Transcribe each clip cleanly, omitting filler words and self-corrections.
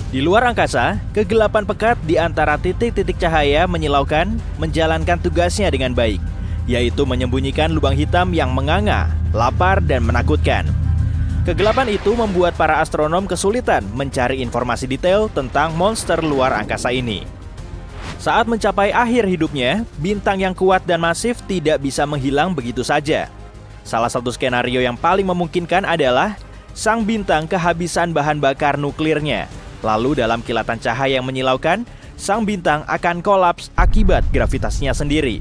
Di luar angkasa, kegelapan pekat di antara titik-titik cahaya menyilaukan menjalankan tugasnya dengan baik, yaitu menyembunyikan lubang hitam yang menganga, lapar, dan menakutkan. Kegelapan itu membuat para astronom kesulitan mencari informasi detail tentang monster luar angkasa ini. Saat mencapai akhir hidupnya, bintang yang kuat dan masif tidak bisa menghilang begitu saja. Salah satu skenario yang paling memungkinkan adalah sang bintang kehabisan bahan bakar nuklirnya. Lalu dalam kilatan cahaya yang menyilaukan, sang bintang akan kolaps akibat gravitasinya sendiri.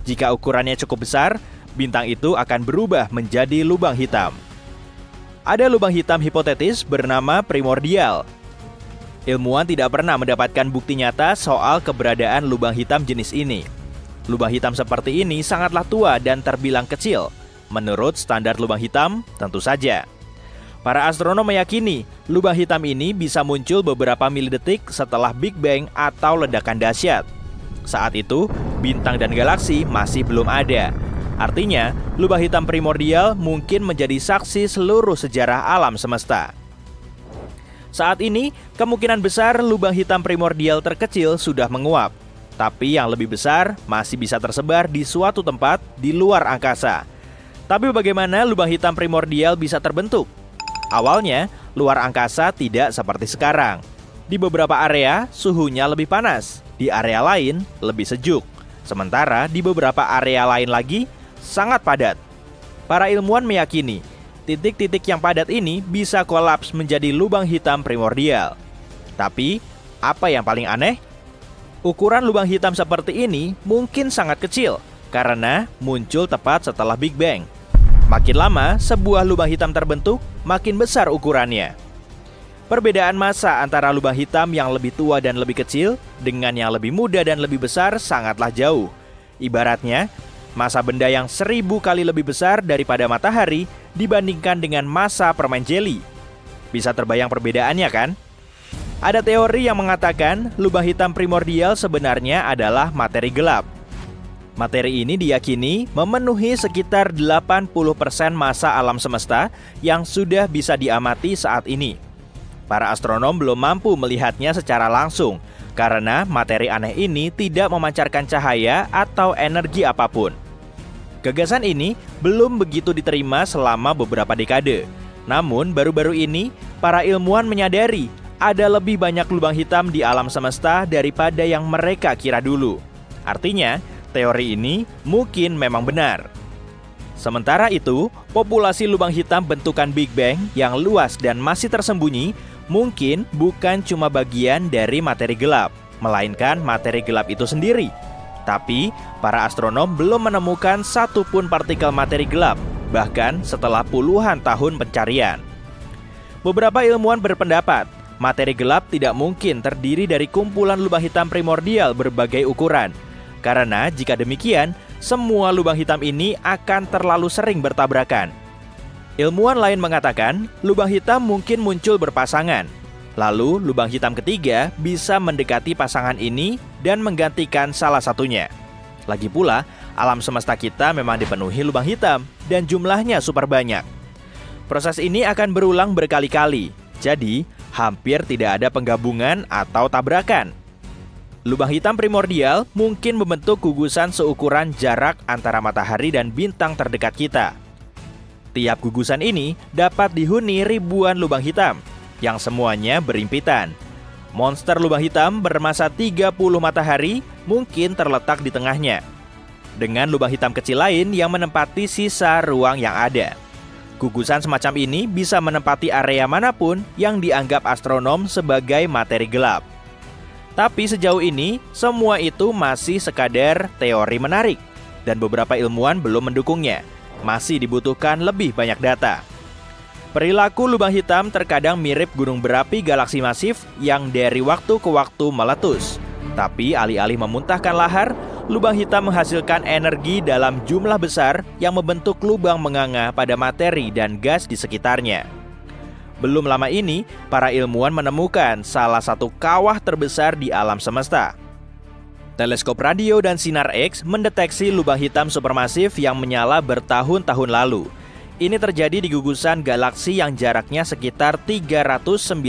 Jika ukurannya cukup besar, bintang itu akan berubah menjadi lubang hitam. Ada lubang hitam hipotetis bernama primordial. Ilmuwan tidak pernah mendapatkan bukti nyata soal keberadaan lubang hitam jenis ini. Lubang hitam seperti ini sangatlah tua dan terbilang kecil. Menurut standar lubang hitam, tentu saja. Para astronom meyakini lubang hitam ini bisa muncul beberapa milidetik setelah Big Bang atau ledakan dahsyat. Saat itu, bintang dan galaksi masih belum ada. Artinya, lubang hitam primordial mungkin menjadi saksi seluruh sejarah alam semesta. Saat ini, kemungkinan besar lubang hitam primordial terkecil sudah menguap. Tapi yang lebih besar masih bisa tersebar di suatu tempat di luar angkasa. Tapi bagaimana lubang hitam primordial bisa terbentuk? Awalnya, luar angkasa tidak seperti sekarang. Di beberapa area, suhunya lebih panas. Di area lain, lebih sejuk. Sementara di beberapa area lain lagi, sangat padat. Para ilmuwan meyakini, titik-titik yang padat ini bisa kolaps menjadi lubang hitam primordial. Tapi, apa yang paling aneh? Ukuran lubang hitam seperti ini mungkin sangat kecil, karena muncul tepat setelah Big Bang. Makin lama, sebuah lubang hitam terbentuk, makin besar ukurannya. Perbedaan massa antara lubang hitam yang lebih tua dan lebih kecil dengan yang lebih muda dan lebih besar sangatlah jauh. Ibaratnya, massa benda yang 1000 kali lebih besar daripada matahari dibandingkan dengan massa permen jeli. Bisa terbayang perbedaannya kan? Ada teori yang mengatakan lubang hitam primordial sebenarnya adalah materi gelap. Materi ini diyakini memenuhi sekitar 80% massa alam semesta yang sudah bisa diamati saat ini. Para astronom belum mampu melihatnya secara langsung karena materi aneh ini tidak memancarkan cahaya atau energi apapun. Gagasan ini belum begitu diterima selama beberapa dekade. Namun baru-baru ini para ilmuwan menyadari ada lebih banyak lubang hitam di alam semesta daripada yang mereka kira dulu. Artinya, teori ini mungkin memang benar. Sementara itu, populasi lubang hitam bentukan Big Bang yang luas dan masih tersembunyi mungkin bukan cuma bagian dari materi gelap, melainkan materi gelap itu sendiri. Tapi, para astronom belum menemukan satupun partikel materi gelap, bahkan setelah puluhan tahun pencarian. Beberapa ilmuwan berpendapat, materi gelap tidak mungkin terdiri dari kumpulan lubang hitam primordial berbagai ukuran. Karena jika demikian, semua lubang hitam ini akan terlalu sering bertabrakan. Ilmuwan lain mengatakan, lubang hitam mungkin muncul berpasangan. Lalu, lubang hitam ketiga bisa mendekati pasangan ini dan menggantikan salah satunya. Lagi pula, alam semesta kita memang dipenuhi lubang hitam dan jumlahnya super banyak. Proses ini akan berulang berkali-kali, jadi hampir tidak ada penggabungan atau tabrakan. Lubang hitam primordial mungkin membentuk gugusan seukuran jarak antara matahari dan bintang terdekat kita. Tiap gugusan ini dapat dihuni ribuan lubang hitam, yang semuanya berimpitan. Monster lubang hitam bermassa 30 matahari mungkin terletak di tengahnya, dengan lubang hitam kecil lain yang menempati sisa ruang yang ada. Gugusan semacam ini bisa menempati area manapun yang dianggap astronom sebagai materi gelap. Tapi sejauh ini, semua itu masih sekadar teori menarik, dan beberapa ilmuwan belum mendukungnya. Masih dibutuhkan lebih banyak data. Perilaku lubang hitam terkadang mirip gunung berapi galaksi masif yang dari waktu ke waktu meletus. Tapi alih-alih memuntahkan lahar, lubang hitam menghasilkan energi dalam jumlah besar yang membentuk lubang menganga pada materi dan gas di sekitarnya. Belum lama ini, para ilmuwan menemukan salah satu kawah terbesar di alam semesta. Teleskop radio dan sinar X mendeteksi lubang hitam supermasif yang menyala bertahun-tahun lalu. Ini terjadi di gugusan galaksi yang jaraknya sekitar 390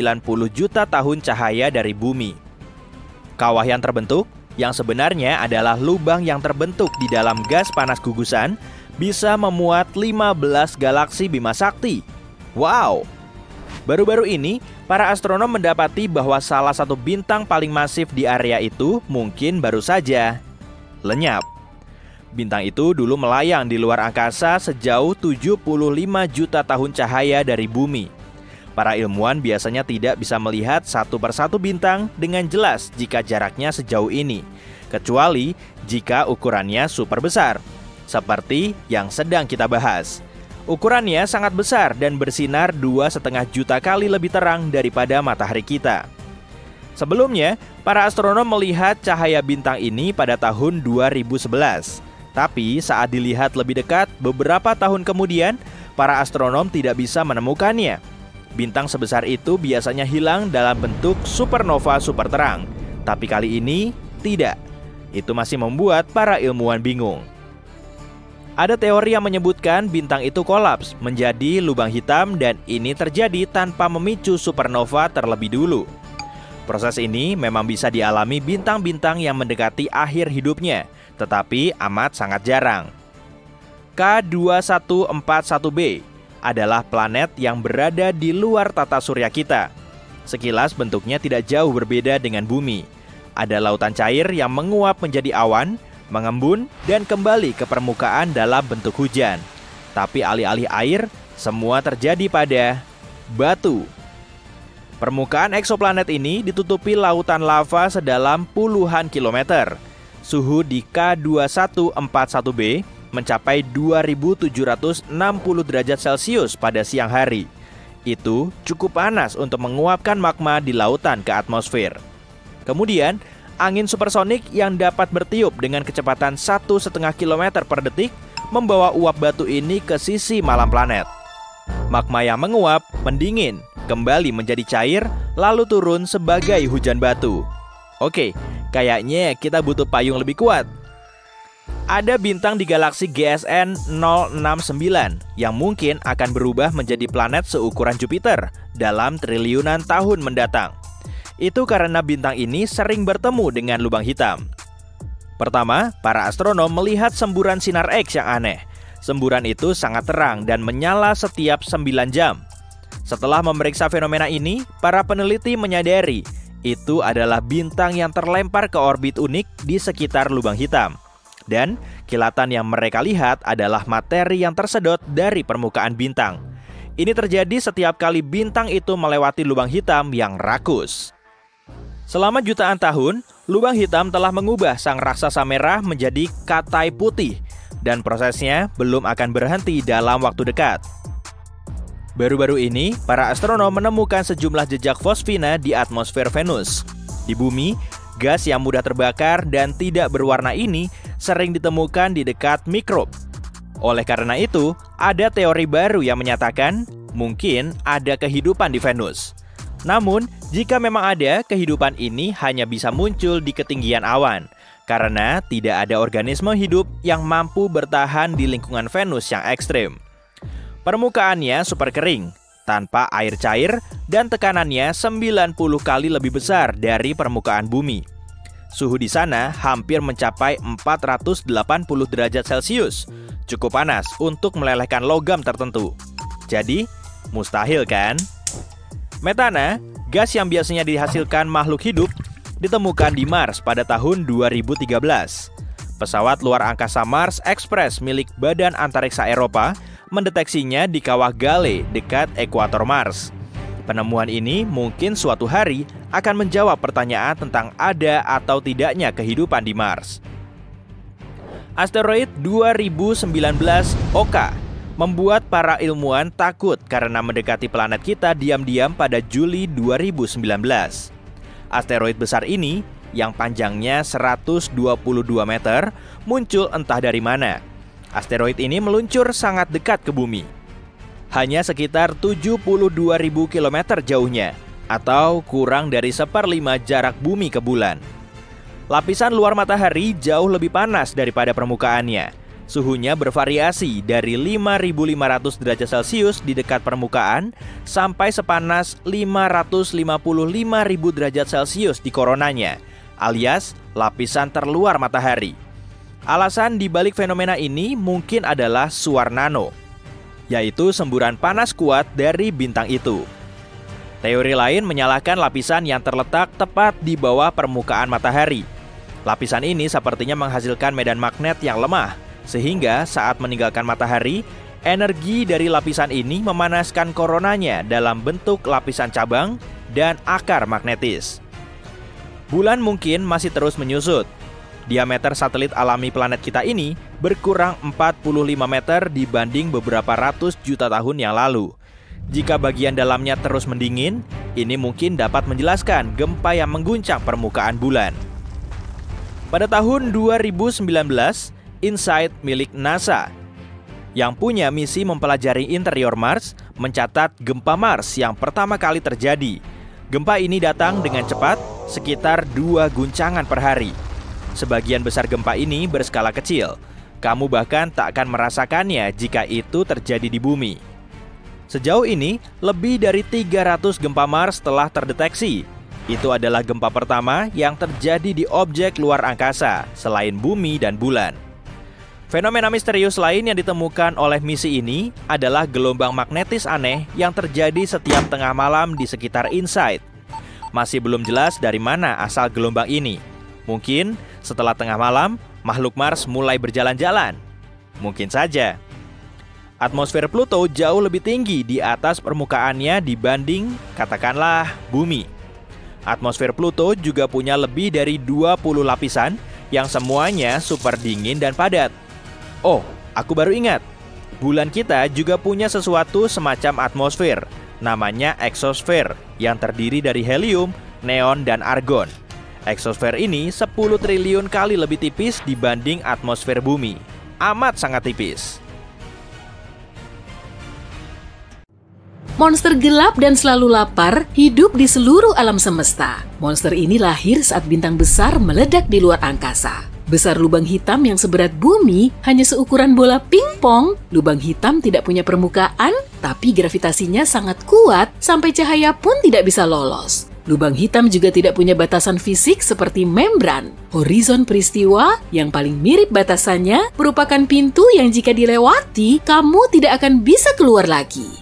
juta tahun cahaya dari bumi. Kawah yang terbentuk, yang sebenarnya adalah lubang yang terbentuk di dalam gas panas gugusan, bisa memuat 15 galaksi Bima Sakti. Wow! Baru-baru ini, para astronom mendapati bahwa salah satu bintang paling masif di area itu mungkin baru saja lenyap. Bintang itu dulu melayang di luar angkasa sejauh 75 juta tahun cahaya dari bumi. Para ilmuwan biasanya tidak bisa melihat satu persatu bintang dengan jelas jika jaraknya sejauh ini, kecuali jika ukurannya super besar, seperti yang sedang kita bahas. Ukurannya sangat besar dan bersinar 2,5 juta kali lebih terang daripada matahari kita. Sebelumnya, para astronom melihat cahaya bintang ini pada tahun 2011. Tapi saat dilihat lebih dekat beberapa tahun kemudian, para astronom tidak bisa menemukannya. Bintang sebesar itu biasanya hilang dalam bentuk supernova super terang. Tapi kali ini tidak. Itu masih membuat para ilmuwan bingung. Ada teori yang menyebutkan bintang itu kolaps menjadi lubang hitam dan ini terjadi tanpa memicu supernova terlebih dulu. Proses ini memang bisa dialami bintang-bintang yang mendekati akhir hidupnya, tetapi amat sangat jarang. K2141b adalah planet yang berada di luar tata surya kita. Sekilas bentuknya tidak jauh berbeda dengan bumi. Ada lautan cair yang menguap menjadi awan, mengembun, dan kembali ke permukaan dalam bentuk hujan. Tapi alih-alih air, semua terjadi pada batu. Permukaan eksoplanet ini ditutupi lautan lava sedalam puluhan kilometer. Suhu di K2141b mencapai 2760 derajat Celcius pada siang hari. Itu cukup panas untuk menguapkan magma di lautan ke atmosfer. Kemudian, angin supersonik yang dapat bertiup dengan kecepatan 1,5 km per detik membawa uap batu ini ke sisi malam planet. Magma yang menguap, mendingin, kembali menjadi cair, lalu turun sebagai hujan batu. Oke, kayaknya kita butuh payung lebih kuat. Ada bintang di galaksi GSN 069 yang mungkin akan berubah menjadi planet seukuran Jupiter dalam triliunan tahun mendatang. Itu karena bintang ini sering bertemu dengan lubang hitam. Pertama, para astronom melihat semburan sinar X yang aneh. Semburan itu sangat terang dan menyala setiap 9 jam. Setelah memeriksa fenomena ini, para peneliti menyadari itu adalah bintang yang terlempar ke orbit unik di sekitar lubang hitam. Dan kilatan yang mereka lihat adalah materi yang tersedot dari permukaan bintang. Ini terjadi setiap kali bintang itu melewati lubang hitam yang rakus. Selama jutaan tahun, lubang hitam telah mengubah sang raksasa merah menjadi katai putih. Dan prosesnya belum akan berhenti dalam waktu dekat. Baru-baru ini, para astronom menemukan sejumlah jejak fosfina di atmosfer Venus. Di bumi, gas yang mudah terbakar dan tidak berwarna ini sering ditemukan di dekat mikrob. Oleh karena itu, ada teori baru yang menyatakan mungkin ada kehidupan di Venus. Namun, jika memang ada, kehidupan ini hanya bisa muncul di ketinggian awan, karena tidak ada organisme hidup yang mampu bertahan di lingkungan Venus yang ekstrim. Permukaannya super kering, tanpa air cair, dan tekanannya 90 kali lebih besar dari permukaan bumi. Suhu di sana hampir mencapai 480 derajat Celcius, cukup panas untuk melelehkan logam tertentu. Jadi, mustahil kan? Metana, gas yang biasanya dihasilkan makhluk hidup, ditemukan di Mars pada tahun 2013. Pesawat luar angkasa Mars Express milik Badan Antariksa Eropa mendeteksinya di kawah Gale dekat ekuator Mars. Penemuan ini mungkin suatu hari akan menjawab pertanyaan tentang ada atau tidaknya kehidupan di Mars. Asteroid 2019 Oka membuat para ilmuwan takut karena mendekati planet kita diam-diam pada Juli 2019. Asteroid besar ini, yang panjangnya 122 meter, muncul entah dari mana. Asteroid ini meluncur sangat dekat ke bumi. Hanya sekitar 72.000 km jauhnya, atau kurang dari 1/5 jarak bumi ke bulan. Lapisan luar matahari jauh lebih panas daripada permukaannya, Suhunya bervariasi dari 5.500 derajat Celcius di dekat permukaan sampai sepanas 555.000 derajat Celcius di koronanya, alias lapisan terluar matahari. Alasan dibalik fenomena ini mungkin adalah suar nano, yaitu semburan panas kuat dari bintang itu. Teori lain menyalahkan lapisan yang terletak tepat di bawah permukaan matahari. Lapisan ini sepertinya menghasilkan medan magnet yang lemah, sehingga saat meninggalkan matahari, energi dari lapisan ini memanaskan koronanya dalam bentuk lapisan cabang dan akar magnetis. Bulan mungkin masih terus menyusut. Diameter satelit alami planet kita ini berkurang 45 meter dibanding beberapa ratus juta tahun yang lalu. Jika bagian dalamnya terus mendingin, ini mungkin dapat menjelaskan gempa yang mengguncang permukaan bulan. Pada tahun 2019, InSight milik NASA yang punya misi mempelajari interior Mars mencatat gempa Mars yang pertama kali terjadi. Gempa ini datang dengan cepat, sekitar 2 guncangan per hari. Sebagian besar gempa ini berskala kecil. Kamu bahkan tak akan merasakannya jika itu terjadi di bumi. Sejauh ini, lebih dari 300 gempa Mars telah terdeteksi. Itu adalah gempa pertama yang terjadi di objek luar angkasa selain bumi dan bulan. Fenomena misterius lain yang ditemukan oleh misi ini adalah gelombang magnetis aneh yang terjadi setiap tengah malam di sekitar InSight. Masih belum jelas dari mana asal gelombang ini. Mungkin setelah tengah malam, makhluk Mars mulai berjalan-jalan. Mungkin saja. Atmosfer Pluto jauh lebih tinggi di atas permukaannya dibanding, katakanlah, bumi. Atmosfer Pluto juga punya lebih dari 20 lapisan yang semuanya super dingin dan padat. Oh, aku baru ingat. Bulan kita juga punya sesuatu semacam atmosfer, namanya eksosfer, yang terdiri dari helium, neon, dan argon. Eksosfer ini 10 triliun kali lebih tipis dibanding atmosfer bumi. Amat sangat tipis. Monster gelap dan selalu lapar hidup di seluruh alam semesta. Monster ini lahir saat bintang besar meledak di luar angkasa. Besar lubang hitam yang seberat bumi hanya seukuran bola pingpong. Lubang hitam tidak punya permukaan, tapi gravitasinya sangat kuat sampai cahaya pun tidak bisa lolos. Lubang hitam juga tidak punya batasan fisik seperti membran. Horizon peristiwa yang paling mirip batasannya merupakan pintu yang jika dilewati, kamu tidak akan bisa keluar lagi.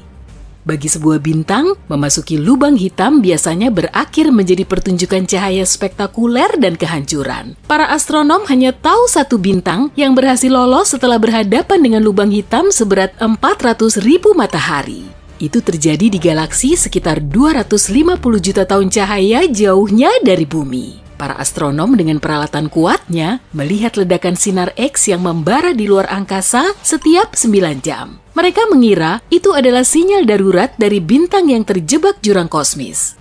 Bagi sebuah bintang, memasuki lubang hitam biasanya berakhir menjadi pertunjukan cahaya spektakuler dan kehancuran. Para astronom hanya tahu satu bintang yang berhasil lolos setelah berhadapan dengan lubang hitam seberat 400.000 matahari. Itu terjadi di galaksi sekitar 250 juta tahun cahaya jauhnya dari bumi. Para astronom dengan peralatan kuatnya melihat ledakan sinar X yang membara di luar angkasa setiap 9 jam. Mereka mengira itu adalah sinyal darurat dari bintang yang terjebak jurang kosmis.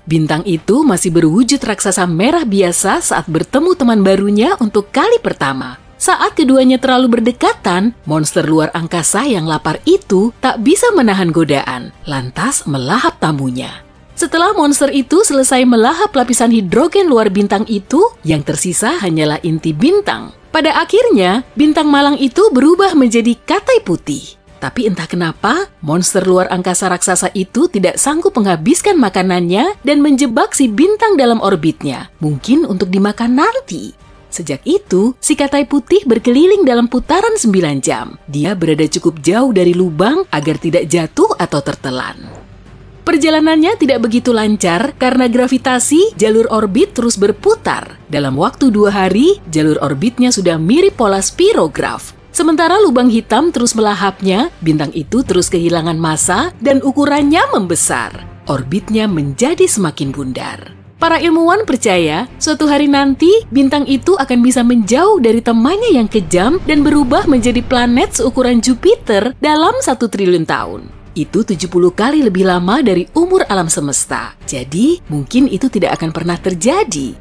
Bintang itu masih berwujud raksasa merah biasa saat bertemu teman barunya untuk kali pertama. Saat keduanya terlalu berdekatan, monster luar angkasa yang lapar itu tak bisa menahan godaan, lantas melahap tamunya. Setelah monster itu selesai melahap lapisan hidrogen luar bintang itu, yang tersisa hanyalah inti bintang. Pada akhirnya, bintang malang itu berubah menjadi katai putih. Tapi entah kenapa, monster luar angkasa raksasa itu tidak sanggup menghabiskan makanannya dan menjebak si bintang dalam orbitnya, mungkin untuk dimakan nanti. Sejak itu, si katai putih berkeliling dalam putaran 9 jam. Dia berada cukup jauh dari lubang agar tidak jatuh atau tertelan. Perjalanannya tidak begitu lancar karena gravitasi jalur orbit terus berputar. Dalam waktu 2 hari, jalur orbitnya sudah mirip pola spirograf. Sementara lubang hitam terus melahapnya, bintang itu terus kehilangan massa dan ukurannya membesar. Orbitnya menjadi semakin bundar. Para ilmuwan percaya, suatu hari nanti bintang itu akan bisa menjauh dari temannya yang kejam dan berubah menjadi planet seukuran Jupiter dalam 1 triliun tahun. Itu 70 kali lebih lama dari umur alam semesta. Jadi, mungkin itu tidak akan pernah terjadi.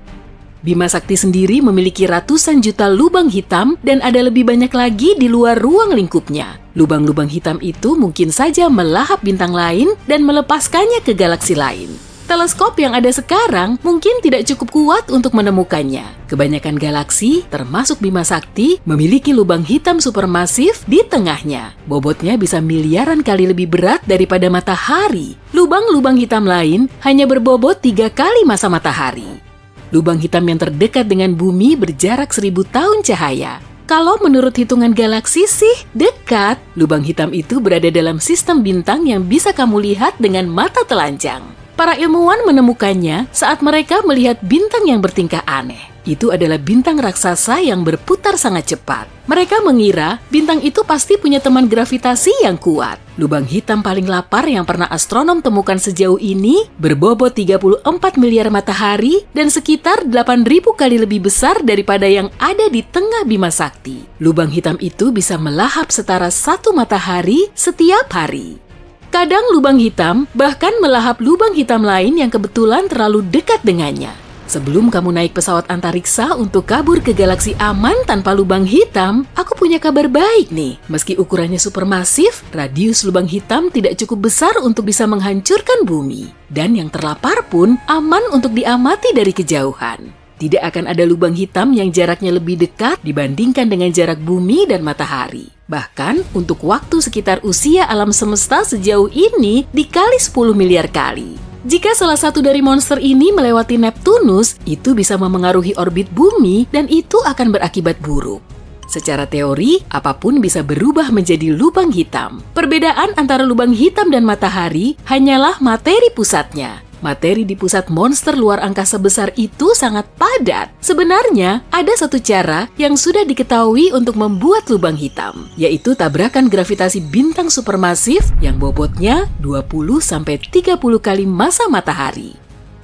Bima Sakti sendiri memiliki ratusan juta lubang hitam dan ada lebih banyak lagi di luar ruang lingkupnya. Lubang-lubang hitam itu mungkin saja melahap bintang lain dan melepaskannya ke galaksi lain. Teleskop yang ada sekarang mungkin tidak cukup kuat untuk menemukannya. Kebanyakan galaksi, termasuk Bima Sakti, memiliki lubang hitam supermasif di tengahnya. Bobotnya bisa miliaran kali lebih berat daripada matahari. Lubang-lubang hitam lain hanya berbobot 3 kali massa matahari. Lubang hitam yang terdekat dengan bumi berjarak 1000 tahun cahaya. Kalau menurut hitungan galaksi sih dekat. Lubang hitam itu berada dalam sistem bintang yang bisa kamu lihat dengan mata telanjang. Para ilmuwan menemukannya saat mereka melihat bintang yang bertingkah aneh. Itu adalah bintang raksasa yang berputar sangat cepat. Mereka mengira bintang itu pasti punya teman gravitasi yang kuat. Lubang hitam paling lapar yang pernah astronom temukan sejauh ini berbobot 34 miliar matahari dan sekitar 8.000 kali lebih besar daripada yang ada di tengah Bima Sakti. Lubang hitam itu bisa melahap setara 1 matahari setiap hari. Kadang lubang hitam bahkan melahap lubang hitam lain yang kebetulan terlalu dekat dengannya. Sebelum kamu naik pesawat antariksa untuk kabur ke galaksi aman tanpa lubang hitam, aku punya kabar baik nih. Meski ukurannya supermasif, radius lubang hitam tidak cukup besar untuk bisa menghancurkan bumi. Dan yang terlapar pun aman untuk diamati dari kejauhan. Tidak akan ada lubang hitam yang jaraknya lebih dekat dibandingkan dengan jarak bumi dan matahari. Bahkan untuk waktu sekitar usia alam semesta sejauh ini dikali 10 miliar kali. Jika salah satu dari monster ini melewati Neptunus, itu bisa memengaruhi orbit bumi dan itu akan berakibat buruk. Secara teori, apapun bisa berubah menjadi lubang hitam. Perbedaan antara lubang hitam dan matahari hanyalah materi pusatnya. Materi di pusat monster luar angkasa besar itu sangat padat. Sebenarnya, ada satu cara yang sudah diketahui untuk membuat lubang hitam, yaitu tabrakan gravitasi bintang supermasif yang bobotnya 20-30 kali massa matahari.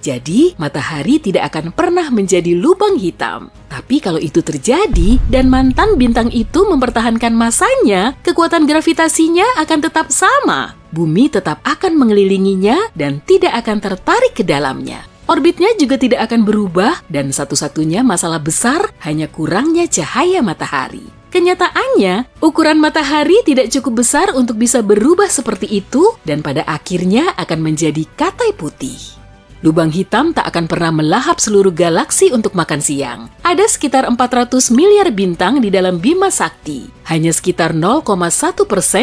Jadi, matahari tidak akan pernah menjadi lubang hitam. Tapi kalau itu terjadi dan mantan bintang itu mempertahankan massanya, kekuatan gravitasinya akan tetap sama. Bumi tetap akan mengelilinginya dan tidak akan tertarik ke dalamnya. Orbitnya juga tidak akan berubah dan satu-satunya masalah besar hanya kurangnya cahaya matahari. Kenyataannya, ukuran matahari tidak cukup besar untuk bisa berubah seperti itu dan pada akhirnya akan menjadi katai putih. Lubang hitam tak akan pernah melahap seluruh galaksi untuk makan siang. Ada sekitar 400 miliar bintang di dalam Bima Sakti. Hanya sekitar 0,1%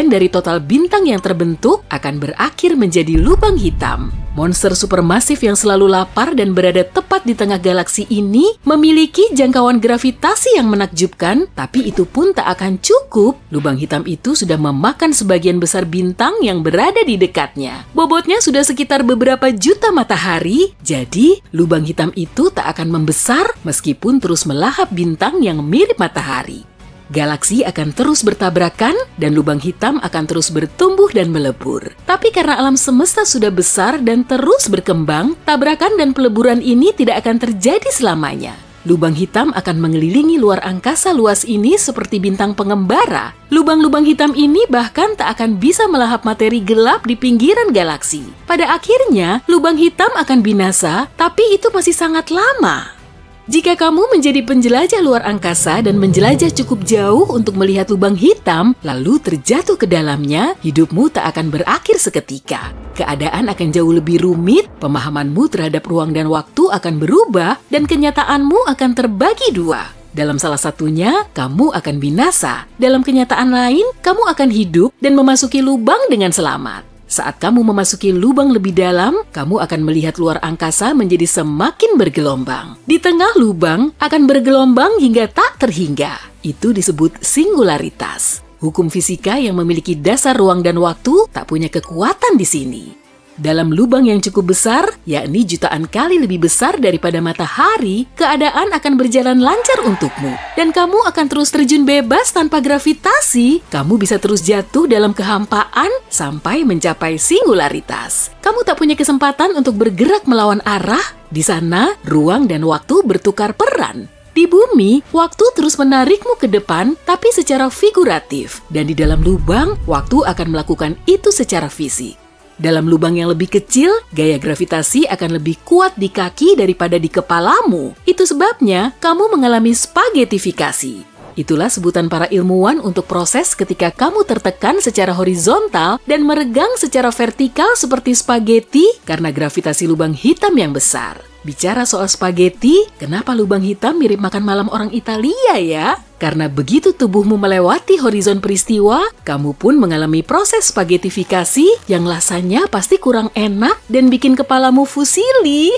dari total bintang yang terbentuk akan berakhir menjadi lubang hitam. Monster supermasif yang selalu lapar dan berada tepat di tengah galaksi ini memiliki jangkauan gravitasi yang menakjubkan, tapi itu pun tak akan cukup. Lubang hitam itu sudah memakan sebagian besar bintang yang berada di dekatnya. Bobotnya sudah sekitar beberapa juta matahari, jadi lubang hitam itu tak akan membesar meskipun terus melahap bintang yang mirip matahari. Galaksi akan terus bertabrakan dan lubang hitam akan terus bertumbuh dan melebur. Tapi karena alam semesta sudah besar dan terus berkembang, tabrakan dan peleburan ini tidak akan terjadi selamanya. Lubang hitam akan mengelilingi luar angkasa luas ini seperti bintang pengembara. Lubang-lubang hitam ini bahkan tak akan bisa melahap materi gelap di pinggiran galaksi. Pada akhirnya, lubang hitam akan binasa, tapi itu masih sangat lama. Jika kamu menjadi penjelajah luar angkasa dan menjelajah cukup jauh untuk melihat lubang hitam, lalu terjatuh ke dalamnya, hidupmu tak akan berakhir seketika. Keadaan akan jauh lebih rumit, pemahamanmu terhadap ruang dan waktu akan berubah, dan kenyataanmu akan terbagi dua. Dalam salah satunya, kamu akan binasa. Dalam kenyataan lain, kamu akan hidup dan memasuki lubang dengan selamat. Saat kamu memasuki lubang lebih dalam, kamu akan melihat luar angkasa menjadi semakin bergelombang. Di tengah lubang akan bergelombang hingga tak terhingga. Itu disebut singularitas. Hukum fisika yang memiliki dasar ruang dan waktu tak punya kekuatan di sini. Dalam lubang yang cukup besar, yakni jutaan kali lebih besar daripada matahari, keadaan akan berjalan lancar untukmu. Dan kamu akan terus terjun bebas tanpa gravitasi. Kamu bisa terus jatuh dalam kehampaan sampai mencapai singularitas. Kamu tak punya kesempatan untuk bergerak melawan arah. Di sana, ruang dan waktu bertukar peran. Di bumi, waktu terus menarikmu ke depan, tapi secara figuratif. Dan di dalam lubang, waktu akan melakukan itu secara fisik. Dalam lubang yang lebih kecil, gaya gravitasi akan lebih kuat di kaki daripada di kepalamu. Itu sebabnya kamu mengalami spagetifikasi. Itulah sebutan para ilmuwan untuk proses ketika kamu tertekan secara horizontal dan meregang secara vertikal seperti spaghetti karena gravitasi lubang hitam yang besar. Bicara soal spaghetti, kenapa lubang hitam mirip makan malam orang Italia ya? Karena begitu tubuhmu melewati horizon peristiwa, kamu pun mengalami proses spaghettifikasi yang rasanya pasti kurang enak dan bikin kepalamu fusili.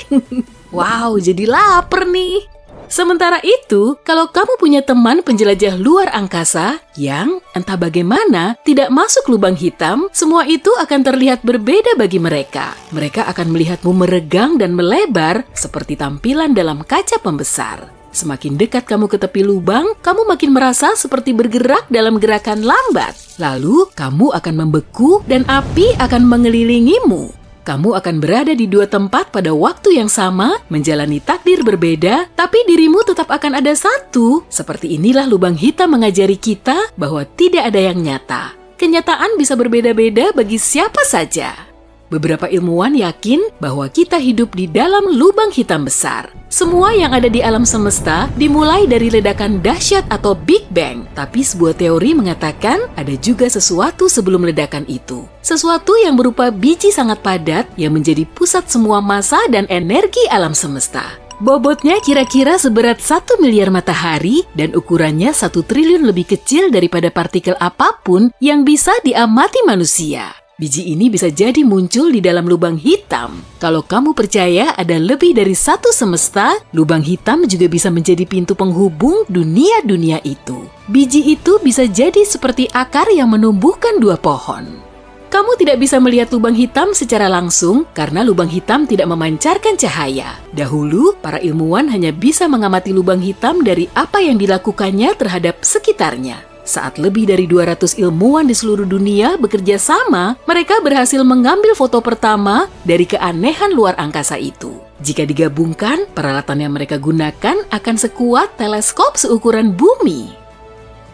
Wow, jadi lapar nih. Sementara itu, kalau kamu punya teman penjelajah luar angkasa yang entah bagaimana tidak masuk lubang hitam, semua itu akan terlihat berbeda bagi mereka. Mereka akan melihatmu meregang dan melebar seperti tampilan dalam kaca pembesar. Semakin dekat kamu ke tepi lubang, kamu makin merasa seperti bergerak dalam gerakan lambat. Lalu, kamu akan membeku dan api akan mengelilingimu. Kamu akan berada di dua tempat pada waktu yang sama, menjalani takdir berbeda, tapi dirimu tetap akan ada satu. Seperti inilah lubang hitam mengajari kita bahwa tidak ada yang nyata. Kenyataan bisa berbeda-beda bagi siapa saja. Beberapa ilmuwan yakin bahwa kita hidup di dalam lubang hitam besar. Semua yang ada di alam semesta dimulai dari ledakan dahsyat atau Big Bang. Tapi sebuah teori mengatakan ada juga sesuatu sebelum ledakan itu. Sesuatu yang berupa biji sangat padat yang menjadi pusat semua massa dan energi alam semesta. Bobotnya kira-kira seberat 1 miliar matahari dan ukurannya 1 triliun lebih kecil daripada partikel apapun yang bisa diamati manusia. Biji ini bisa jadi muncul di dalam lubang hitam. Kalau kamu percaya ada lebih dari satu semesta, lubang hitam juga bisa menjadi pintu penghubung dunia-dunia itu. Biji itu bisa jadi seperti akar yang menumbuhkan dua pohon. Kamu tidak bisa melihat lubang hitam secara langsung karena lubang hitam tidak memancarkan cahaya. Dahulu, para ilmuwan hanya bisa mengamati lubang hitam dari apa yang dilakukannya terhadap sekitarnya. Saat lebih dari 200 ilmuwan di seluruh dunia bekerja sama, mereka berhasil mengambil foto pertama dari keanehan luar angkasa itu. Jika digabungkan, peralatan yang mereka gunakan akan sekuat teleskop seukuran bumi.